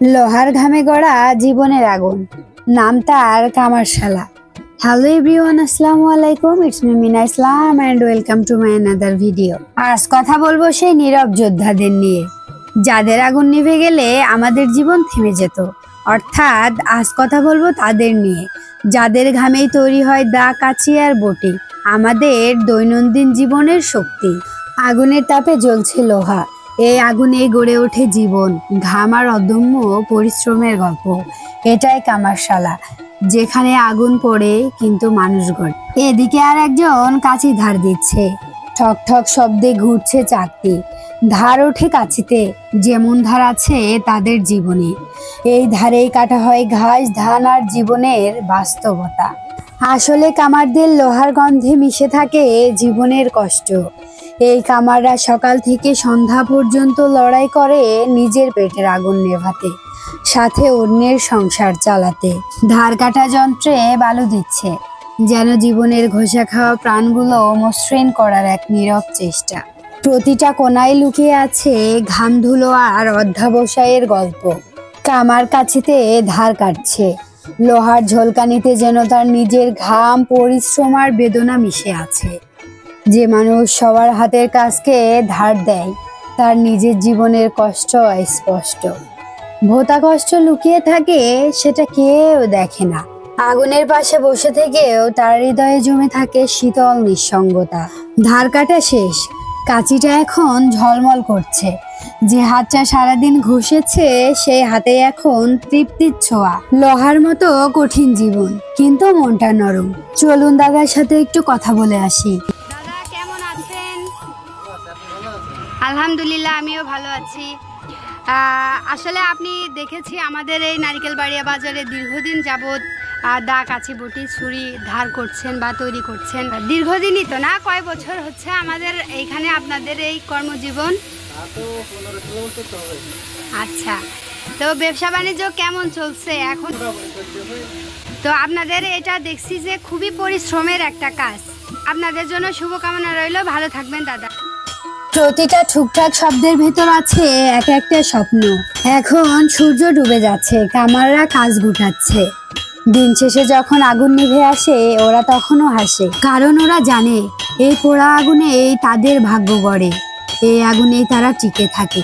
লোহার ঘামে গড়া জীবনের আগুন, নাম তার কামারশালা। হ্যালো এভরিওয়ান, আসসালামু আলাইকুম। It's me Mina Islam and welcome to my another video. আজ কথা বলবো সেই নীরব যোদ্ধাদের নিয়ে, যাদের আগুন নিভে গেলে আমাদের জীবন থেমে যেত। অর্থাৎ আজ কথা বলবো তাদের নিয়ে, যাদের ঘামেই তৈরি হয় দা, কাঁচি আর বটি, আমাদের দৈনন্দিন জীবনের শক্তি। আগুনের তাপে জ্বলছে লোহা, এই আগুনে গড়ে ওঠে জীবন, ঘাম আর অদম্য পরিশ্রমের গল্প। এটাই কামারশালা, যেখানে আগুন পড়ে কিন্তু মানুষ গড়ে। এদিকে আর একজন কাঁচি ধার দিচ্ছে, ঠক ঠক শব্দে ঘুরছে চাকতি, ধার ওঠে কাঁচিতে, যেমন ধার আছে তাদের জীবনে। এই ধারেই কাটা হয় ঘাস, ধান আর জীবনের বাস্তবতা। আসলে কামারদের লোহার গন্ধে মিশে থাকে জীবনের কষ্ট। এই কামাররা সকাল থেকে সন্ধ্যা পর্যন্ত লড়াই করে নিজের পেটের আগুন নেভাতে, সাথে অন্যের সংসার চালাতে। ধার কাটা যন্ত্রে বালু দিচ্ছে, যেন জীবনের ঘষা খাওয়া প্রাণগুলো মসৃণ করার এক নীরব চেষ্টা। প্রতিটা কোনায় লুকিয়ে আছে ঘাম, ধুলো আর অধ্যাবসায়ের গল্প। কামার কাছিতে ধার কাটছে, লোহার ঝলকানিতে যেন তার নিজের ঘাম, পরিশ্রম আর বেদনা মিশে আছে। যে মানুষ সবার হাতের কাজকে ধার দেয়, তার নিজের জীবনের কষ্ট স্পষ্ট। ভোতা কষ্ট লুকিয়ে থাকে, সেটা কেউ দেখে না। আগুনের পাশে বসে থেকেও তার হৃদয়ে জমে থাকে শীতল নিঃসঙ্গতা। ধার কাটা শেষ, কাঁচিটা এখন ঝলমল করছে। যে হাতটা সারাদিন ঘষেছে, সেই হাতে এখন তৃপ্তির ছোঁয়া। লোহার মতো কঠিন জীবন, কিন্তু মনটা নরম। চলুন দাদার সাথে একটু কথা বলে আসি। দাদা কেমন আছেন? আলহামদুলিল্লাহ, আমিও ভালো আছি। আসলে আপনি দেখেছি আমাদের এই নারিকেলবাড়িয়া বাজারে দীর্ঘদিন যাবৎ দা, কাঁচি, বটি, ছুরি ধার করছেন বা তৈরি করছেন। দীর্ঘদিনই তো না, কয় বছর হচ্ছে আমাদের এইখানে আপনাদের এই কর্মজীবন? আচ্ছা, তো ব্যবসা বাণিজ্য কেমন চলছে এখন? তো আপনাদের এটা দেখছি যে খুবই পরিশ্রমের একটা কাজ। আপনাদের জন্য শুভকামনা রইল, ভালো থাকবেন দাদা। প্রতিটা ঠুকঠাক শব্দের ভেতর আছে এক একটা স্বপ্ন। এখন সূর্য ডুবে যাচ্ছে, কামাররা কাজ গুটাচ্ছে। দিন শেষে যখন আগুন নিভে আসে, ওরা তখনও হাসে, কারণ ওরা জানে এই পোড়া আগুনেই তাদের ভাগ্য গড়ে, এই আগুনেই তারা টিকে থাকে।